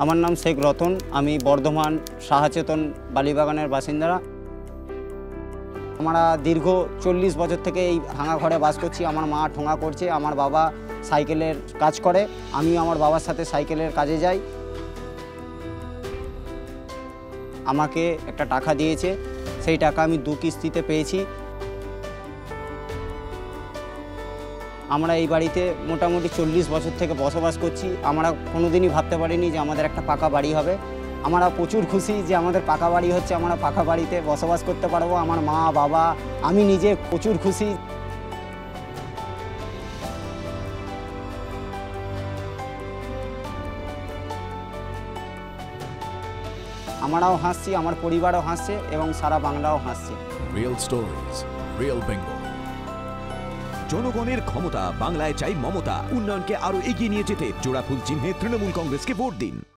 আমার নাম শেখ রতন, আমি বর্ধমান শাহচেতন বালিবাগানের বাসিন্দারা। আমরা দীর্ঘ 40 বছর থেকে এই ভাঙা ঘরে বাস করছি। আমার মা ঠোঙা করছে, আমার বাবা সাইকেলের কাজ করে, আমি আমার বাবার সাথে সাইকেলের কাজে যাই। আমাকে একটা টাকা দিয়েছে, সেই টাকা আমি 2 কিস্তিতে পেয়েছি। আমরা এই বাড়িতে মোটামুটি 40 বছর থেকে বসবাস করছি। আমরা কোনোদিনই ভাবতে পারিনি যে আমাদের একটা পাকা বাড়ি হবে। আমরা প্রচুর খুশি যে আমাদের পাকা বাড়ি হচ্ছে, আমরা পাকা বাড়িতে বসবাস করতে পারবো। আমার মা, বাবা, আমি নিজে প্রচুর খুশি। আমরাও হাসছি, আমার পরিবারও হাসছে এবং সারা বাংলাও হাসছে। Real stories, real Bengal. জনগণের ক্ষমতা, বাংলায় চাই মমতা। উন্নয়নকে আরো এগিয়ে নিয়ে যেতে জোড়াফুল চিহ্নে তৃণমূল কংগ্রেসকে ভোট দিন।